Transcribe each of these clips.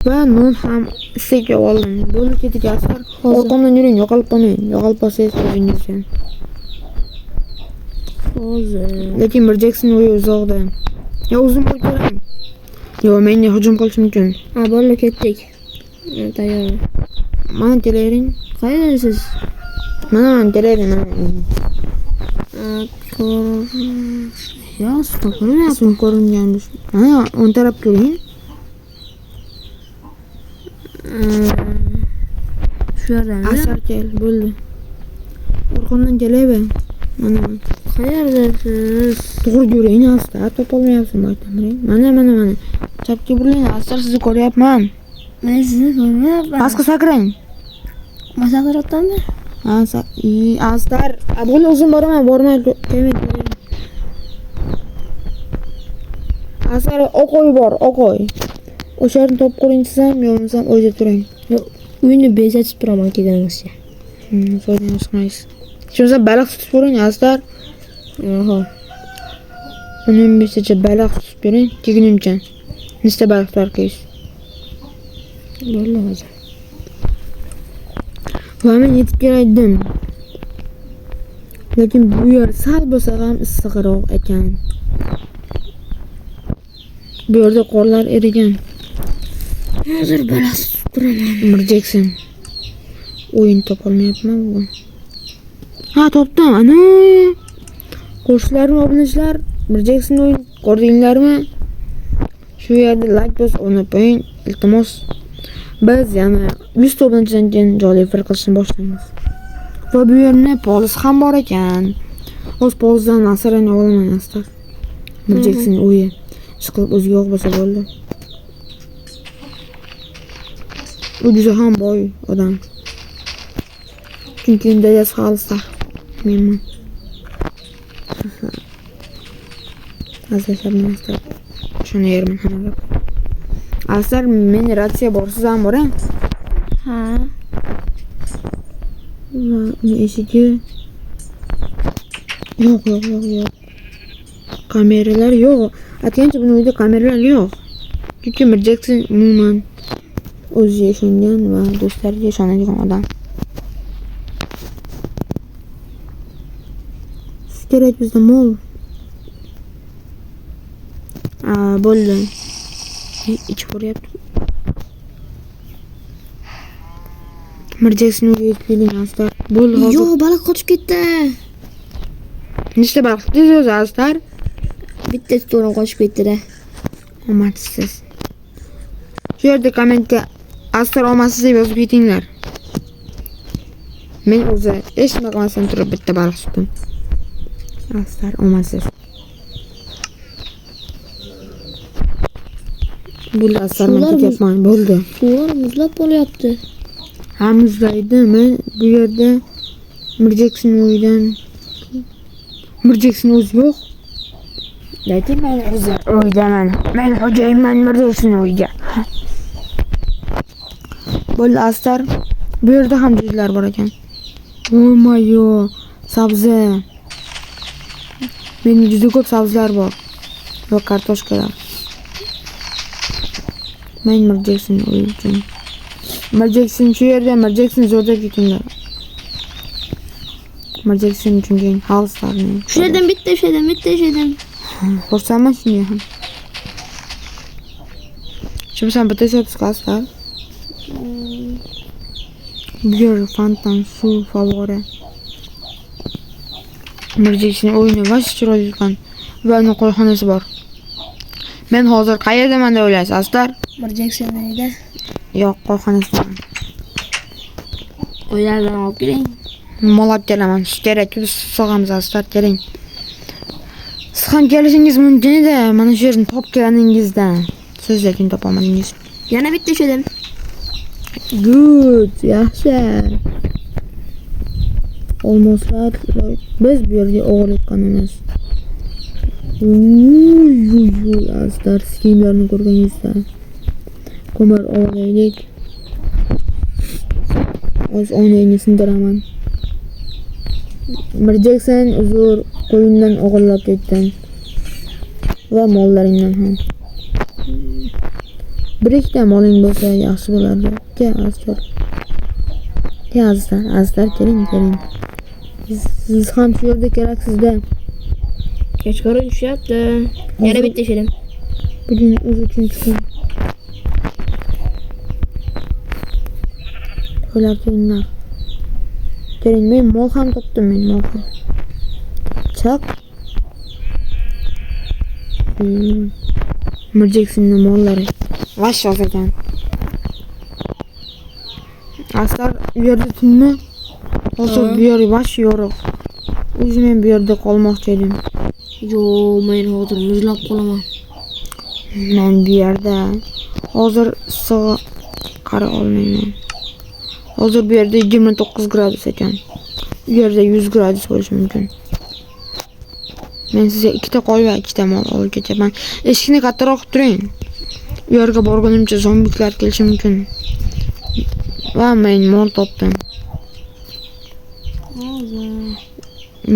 Va non ham istakka oldim. Bo'lib ketdik asar. Orqamdan yuring, yo'qolib qolmang. Yo'qolib qolsangiz o'zingizga. Hozir. Lekin bir Jackson o'yi uzoqda. Yo o'zim o'tiray. Yo menga hujum qilishim uchun. Ha, bo'lib ketdik. Tayyor. Mana televering. Qaydasiz? Mana televering. Yo'q, ko'ryapsiz. Ko'ringan. Mana o'ng taraf ko'ring. Shu yerdan. Asar kel, bo'ldi. Orqamdan kelebe. Mana. Qayerdasiz? To'g'ri yuring, asta topolmayapsan baytamring. Mana. Chapga buring, asar sizni ko'ryapman. Men sizni ko'ryapman. Pastga sakrang. Masaqirotdanmi? Astar, bo'ldi o'zim boraman, bormay kelmay. Asar o'qoy bor, o'qoy. O'sha yerni top qo'yingizsam, yo'qmasam o'yda turing. Uyni bezatib turaman kelganingizcha. Foydamiz qilmaysiz. Shuncha baliq tutib ko'ring, astar. Oho. Uning bistacha baliq tutib bering, kelgunimcha. Nechta baliqlar qiyish? Bo'ldi hozir. Va men yetib keldim. Lekin bu yer sal bo'lsa ham issiqroq ekan. Bu yerda qorlar erigan. Hozir baliq tutib turaman. Bir Jackson. O'yin topolmayapman bugun. Ha, topdim. Ana. Qo'shnilarim, obunachilar, bir Jackson o'yin ko'rdinglarmi? Shu yerda like bos, o'ynab qo'ying, iltimos. Biz yana 100 ta obunachidan keyin jolly efir qilishni boshlaymiz. Va bu yerda polis ham bor ekan. O'z polizdan asarani olaman astar. Bir Jackson o'yi. Chiqib o'ziga yo'q bo'lsa bo'ldi. U juda ham boy odam. Chunki unda yas xalsa. Menman. Azashlarni astar. Shuni yerman hamma. Asar men ratsiya borsiz ham bor-a? Ha. Va uni eshigi yo'q. Kameralar yo'q. Aytgancha buni uyda kameralar yo'q. Chunki bir Jackson umuman o'ziga ishongan va do'stlariga ishonadigan odam. Kerak bizda mol. Bo'ldi. İçi ko'ryapti. Bir Jackson o'ziga keling astar. Bo'ldi hozir. Yo'q, baliq qochib ketdi. Nechta baliq dedingiz astar? Bitta to'g'ri qochib ketdi-da. Omadsiz. Shu yerda kommentga astar omadsiz deb yozib ketinglar. Men o'zi hech nima qilmasdan turib bitta baliq tutdim. Astar omadsiz. Bo'ldi astar men ketyapman. Bo'ldi. Suvlar muzlab qolyapti. Ha, muzlaydi. Men bu yerda bir Jackson o'yidan bir Jackson o'zi yo'q. Lekin men o'zi o'ydaman. Men xo'jayinman bir Jackson o'yiga. Bo'ldi astar. Bu yerda ham jujlar bor ekan. O'ymayo, sabzi. Mening juda ko'p sabzilar bor. Va kartoshkalar. Men bir Jackson o'yinchim. Bir Jackson shu yerda, bir Jackson zo'rda ketinglar. Bir Jackson uchun keyin halslarni. Shu yerdan bitta ishlaydim. Xursandman shunga ham. Shu bilan bitta subscribe. Bu yer fontan, suv, favora. Bir Jackson o'yini va chiroyli ekan. Va uning qo'yxonasi bor. Men hozir qayerdaman deb o'ylaysiz, astar? Bir Jackson uyida. Yo'q, qo'yxonasida. Uylardan olib keling. Molab kelaman. Kerak, biz sog'amiz astar, keling. Siz ham kelishingiz mumkin edi. Mana shu yerni topganingizdan. Siz lekin topolmadingiz. Yana bitta ishlaydim. Good, yaxshi. Olmoslar biz bu yerga o'g'irlik qilamiz. Astar skimlarni ko'rganingizda. Ko'mir olaylik. O'z o'ynayni sindiraman. Bir Jackson uzr qo'yindan o'g'irlab ketdim. Va mollaringdan ham. Bir ikkita moling bo'lsa yaxshi bo'lardi. Kel, Astor. Kel, Astor, keling. Siz ham shu yerda keraksizda. Kechqurun tushyapti. Yana bitta ishladim. Bugun o'zi uchinchi kun. Ular kelinglar. Keling, men mol ham topdim, mol ham. Chiq. Mirjaksonning mollari. Vash ekan. Astar bu yerda tunni. Hozir bu yer vash yo'q. O'zim men bu yerda qolmoqchi edim. Yo'q, men hozir muzlab qolaman. Men bu yerda hozir issiq qara olmayman. Hozir bu yerda 29 gradus ekan. Bu yerda 100 gradus bo'lishi mumkin. Men sizga ikkita qo'y va ikkita mol olib ketaman. Eshikni kattaroq qilib turing. U yerga borgunimcha zombiklar kelishi mumkin. Va men mol topdim.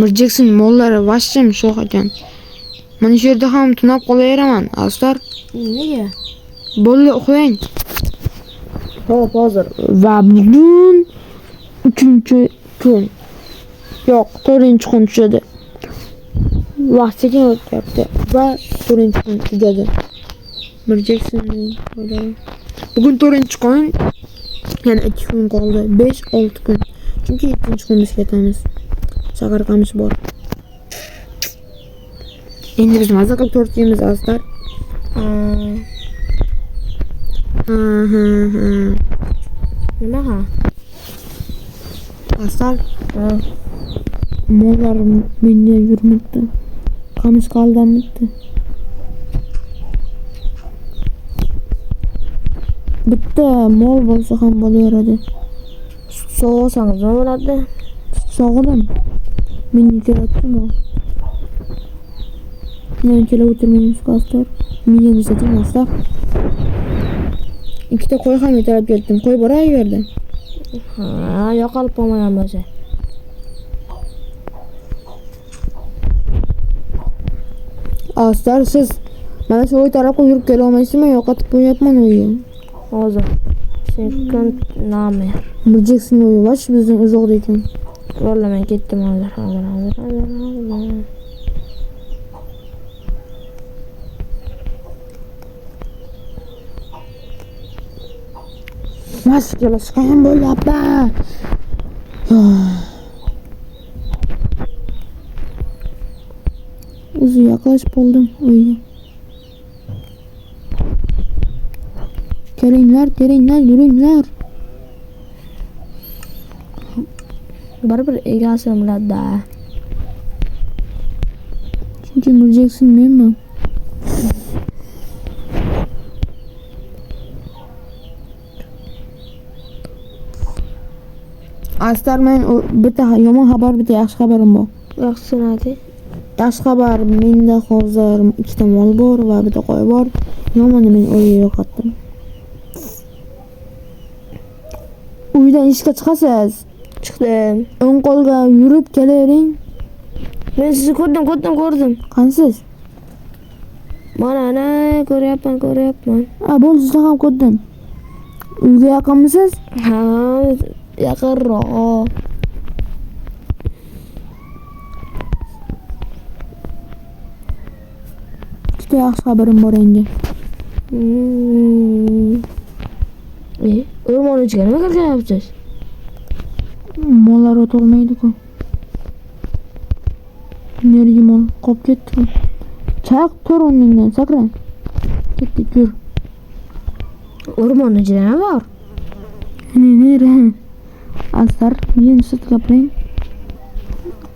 Mirjakson mollari vashchim sho'x ekan. Mana shu yerda ham tunab qolaveraman, Astar. Nega? Bo'ldi, uxlang. Xo'p, hozir va bugun 3-kun. Yo'q, 4-kun tushadi. Vaqt sekin o'tyapti va 4-kun tugadi. Mirjaksonning qo'ylari. Bugun 4-kun. Yana 2 kun qoldi. 5-6 kun. Chunki 7-kun biz ketamiz. Chaqirqamiz bor. Endi biz maza qilib tort yeymiz, Astar. Nima ha? Astar. Mollar menda yurmoqda. Qamish qoldanmoqda. Bitta mol bo'lsa ham bo'laveradi. So'g'sangiz nima bo'ladi? Sog'dim. Menga kerakmi mol? Men kelib o'tirmaymiz, Astar. Menga nisating, Astar. Ikkita qo'y ham yetarib ketdim. Qo'y bor u yerda. Ha, yo'qolib qolmagan bo'lsa. Astar, siz mana shu o'y tarafga yurib kela olmaysizmi? Yo'qotib qo'yapman uyni. Hozir. Sekund nomi. Mirjakson uyi va shu bizning uzoqda ekan. Valla men ketdim hozir. Mas kelishgan bo'lyapti. O'zi yaqinlashib qoldim uyga. Kelinglar, yuringlar. Baribir egasini biladi-da. Chunki Mirjakson menman. Astar, men bitta yomon xabar, bitta yaxshi xabarim bor. Yaxshi nadi? Yaxshi xabar, menda hozir ikkita mol bor va bitta qo'y bor. Yomonni men uyga yo'qotdim. Uydan ishga chiqasiz. Chiqdim. O'ng qo'lga yurib kelavering. Men sizni ko'rdim. Qansiz? Mana ko'ryapman. Bo'ldi, sizni ham ko'rdim. Uyga yaqinmisiz? Ha, yaqinroq. Ikkita yaxshi xabarim bor endi. O'rmon ichiga nima kirganyapsiz? Mollar o'tolmaydi-ku. Nerigi mol qolib ketdi. Chaq tur o'rningdan, sakra. Ketdik, yur. O'rmon ichida nima bor? Nere? Astar, men siz gapiring.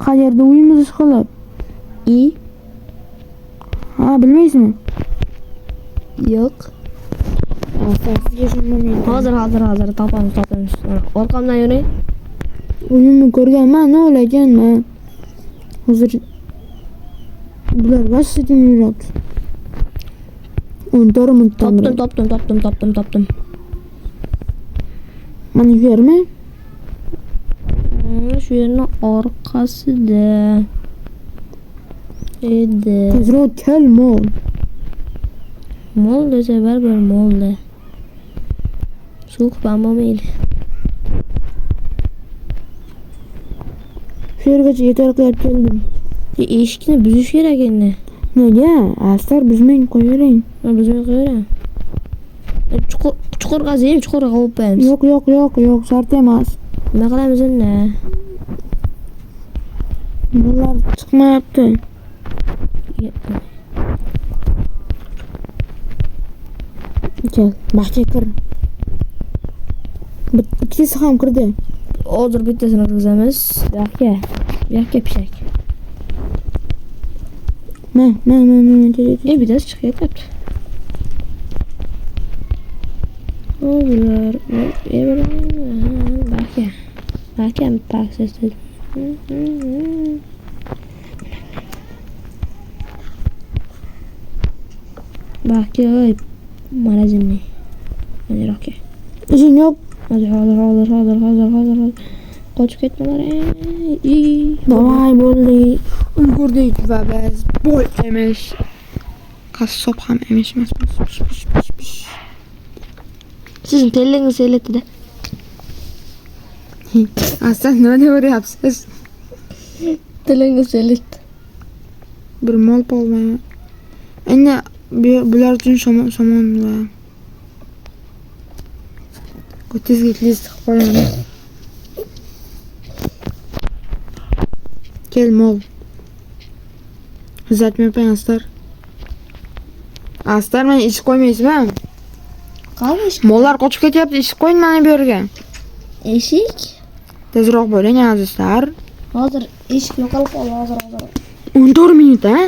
Qayerda uyimiz ishqilib? Ha, bilmaysizmi? Yo'q. Astar, sizga tushunmayman. Hozir topamiz. Orqamdan yuring. Uyimni ko'rganman, nima o'ylaganman. Hozir bular vashsitin yuribdi. O'ntorim Topdim. Mana shu yermi? Shu yerning orqasida edi. Tezroq kel mol. Mol desa baribir molda. Suv ham bo'lmaydi. Shu yergacha yetarliklab keldim. Eshikni buzish kerak endi. Nega? Astar buzmang qo'yavering. Men buzmay qo'yaman. Chuqur qaziyim, chuqur qovib qo'yamiz. Yo'q, shart emas. Nima qilamiz endi? Bular chiqmayapti. Kel, bahçe kir. Ikkisi ham kirdi. Hozir bittasini qilamiz. Yo'qqa pishak. Men. Bittasi chiqyapti. Hozir Bakam paksesi. Bakay marazimni. Hadi roke. İşin yok. Hadi hazır. Qochib ketmalar. Davay bo'ldi. Ulgurdik va biz boy emish. Qassob ham emish emas. Pish. Sizin tellingiz seletdi. Aslan nima deyapsiz? Tellingiz seletdi. Bir mol polma. Endi bular uchun somon va tezlik list qo'yaman. Kel mol. Uzatmayapman Astar. Astar meni ichib qo'ymaysizmi? Qamish. Mollar qochib ketyapti, ichib qo'ying meni bu yerga. Eshik. Tezroq bo'ling azizlar. Hozir eshik yo'qolib qoldi, hozir. 14 minut, ha?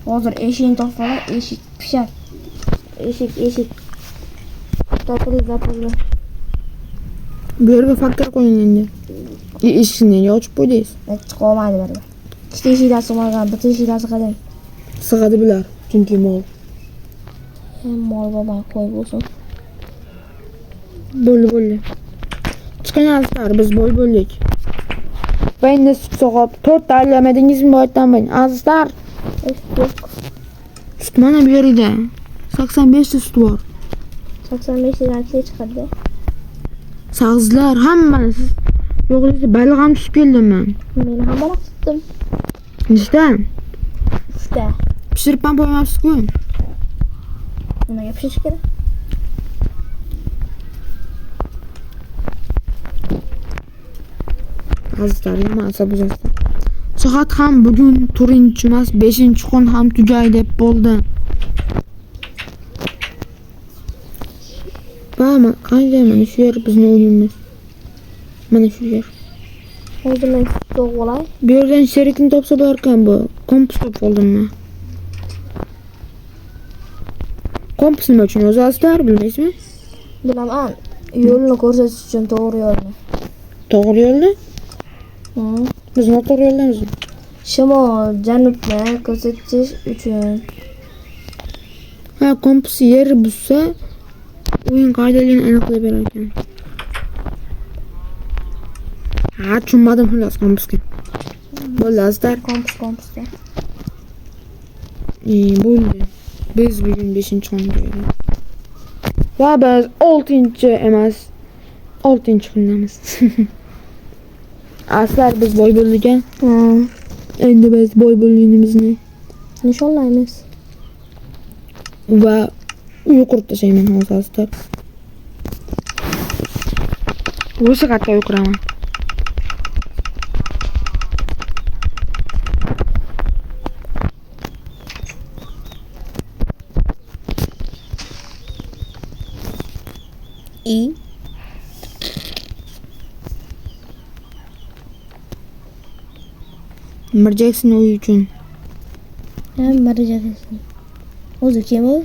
Hozir eshikni topsalar, eshik pishar. Eshik. Topildi. Bu yerga faktor qo'ying endi. Eshikni ochib qo'ydingiz. Chiqa olmaydi bu yerga. Ikkita eshiklar sig'magan, bitta eshiklar sig'adi. Sig'adi bular, chunki mol. Mol baba qo'y bo'lsin. Bo'ldi. Chiqing azizlar, biz boy bo'ldik. Va endi sut so'g'ib 4 ta aylamadingizmi boydan bo'yin? Azizlar, Yo'q. sut mana bu yerda. 85 ta sut bor. 85 dan chiqadi. Sazlar hammasi yo'qligida baliq ham tutib keldim men. Men ham baliq tutdim. Nechta? Uchta. Pishirib ham qo'ymayapsiz-ku. Nimaga pishirish kerak? Azizlar, nima asabizasiz? Soat ham bugun 4-chi emas, 5-chi kun ham tugay deb bo'ldi. Mana qanday mana shu yer bizning o'yinimiz. Mana shu yer. Hozir men sutni olay. Bu yerdan sherikni topsa bo'lar ekan bu. Kompas topib oldimmi? Kompas nima uchun yozasizlar, bilmaysizmi? Bilaman. Yo'lni ko'rsatish uchun to'g'ri yo'lni. To'g'ri yo'lda? Biz noto'g'ri yo'ldamizmi? Shimol, janubni ko'rsatish uchun. Ha, kompas yer buzsa o'yin qoidalarini aniqlab berar ekan. Ha, tushunmadim xullas kompasga. Bo'ldi azizlar. Kompasda. Bo'ldi. Biz bugun 5-chi kunda. Va biz 6-chi emas, 6-chi kundamiz. Aslar biz boy bo'ldik. Endi biz boy bo'lganimizni nishonlaymiz. Va uy qurib tashlayman hozir. O'sha qatta uy quraman. Mirjackson uy uchun. Mirjackson. O'zi kim u?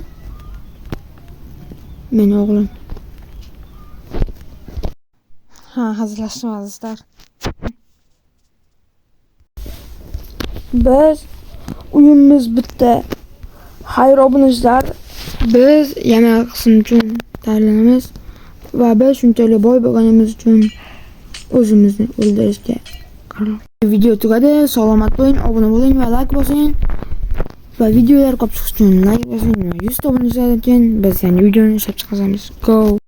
Meni o'g'lim. Ha, hazırlaştım azizlar. Biz uyumuz bitti. Xayr obunachilar, biz yana qism uchun tayyorlanamiz va biz shunchalik boy bo'lganimiz uchun o'zimizni o'ldirishga qaror. Video tugadi. Salomat bo'ling, obuna bo'ling va like bosing. Va videolar ko'p chiqish uchun like bosing va 100 ta obunachilar uchun biz yangi videoni ishlab chiqaramiz. Go!